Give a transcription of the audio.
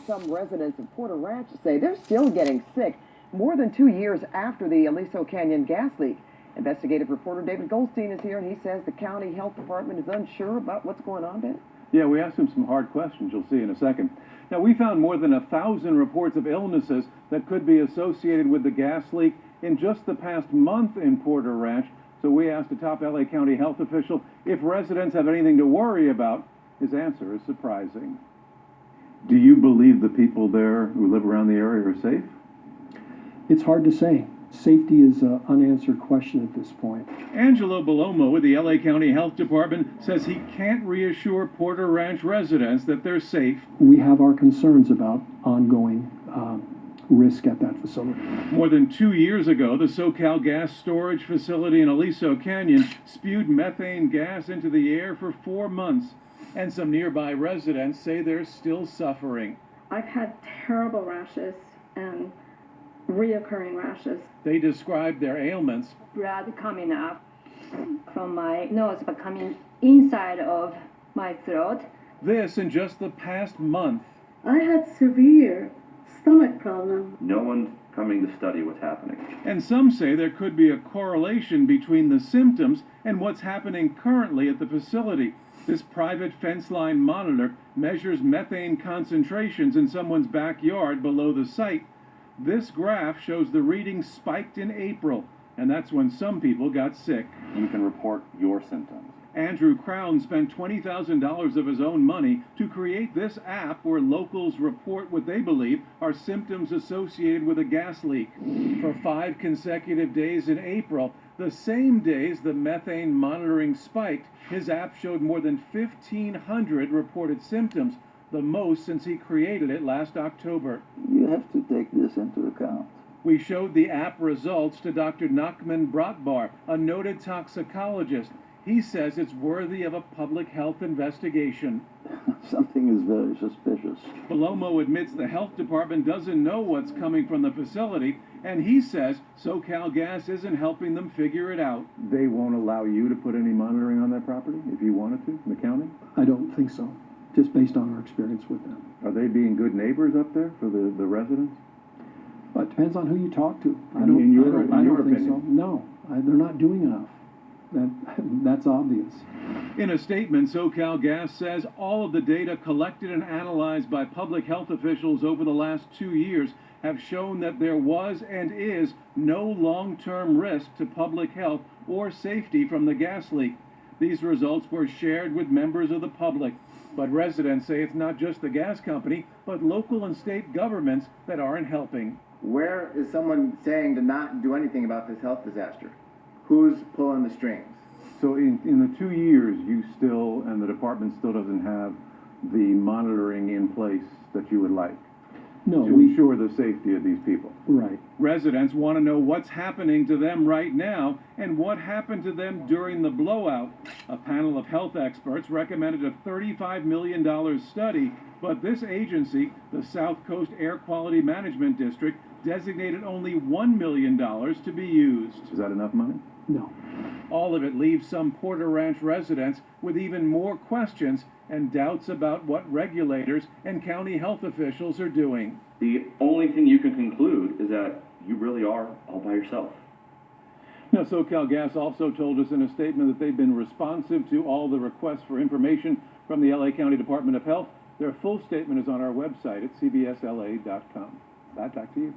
Some residents of Porter Ranch say they're still getting sick more than 2 years after the Aliso Canyon gas leak. Investigative reporter David Goldstein is here, and he says the county health department is unsure about what's going on, Ben. Yeah, we asked him some hard questions. You'll see in a second. Now, we found more than 1,000 reports of illnesses that could be associated with the gas leak in just the past month in Porter Ranch. So we asked a top LA County health official if residents have anything to worry about. His answer is surprising. Do you believe the people there who live around the area are safe? It's hard to say. Safety is an unanswered question at this point. Angelo Bellomo with the LA County Health Department says he can't reassure Porter Ranch residents that they're safe. We have our concerns about ongoing risk at that facility. More than 2 years ago, the SoCal gas storage facility in Aliso Canyon spewed methane gas into the air for 4 months, and some nearby residents say they're still suffering. I've had terrible rashes and reoccurring rashes. They described their ailments. Blood coming up from my nose, but coming inside of my throat. This in just the past month. I had severe stomach problem. No one's coming to study what's happening. And some say there could be a correlation between the symptoms and what's happening currently at the facility. This private fence line monitor measures methane concentrations in someone's backyard below the site. This graph shows the readings spiked in April, and that's when some people got sick. You can report your symptoms. Andrew Crown spent $20,000 of his own money to create this app where locals report what they believe are symptoms associated with a gas leak. For 5 consecutive days in April, the same days the methane monitoring spiked, his app showed more than 1,500 reported symptoms, the most since he created it last October. You have to take this into account. We showed the app results to Dr. Nachman Bratbar, a noted toxicologist. He says it's worthy of a public health investigation. Something is very suspicious. Bellomo admits the health department doesn't know what's coming from the facility, and he says SoCal Gas isn't helping them figure it out. They won't allow you to put any monitoring on that property if you wanted to, in the county? I don't think so, just based on our experience with them. Are they being good neighbors up there for the residents? But it depends on who you talk to. I In don't your think so. opinion? No, they're not doing enough. That's obvious. In a statement, SoCal Gas says all of the data collected and analyzed by public health officials over the last 2 years have shown that there was and is no long-term risk to public health or safety from the gas leak. These results were shared with members of the public, but residents say it's not just the gas company, but local and state governments that aren't helping. Where is someone saying to not do anything about this health disaster? Who's pulling the strings? So in the 2 years, you still, and the department still doesn't have the monitoring in place that you would like No, to ensure the safety of these people. Right. Residents want to know what's happening to them right now and what happened to them during the blowout. A panel of health experts recommended a $35 million study, but this agency, the South Coast Air Quality Management District, designated only $1 million to be used. Is that enough money? No. All of it leaves some Porter Ranch residents with even more questions and doubts about what regulators and county health officials are doing. The only thing you can conclude is that you really are all by yourself. Now, SoCal Gas also told us in a statement that they've been responsive to all the requests for information from the LA County Department of Health. Their full statement is on our website at cbsla.com. Back to you.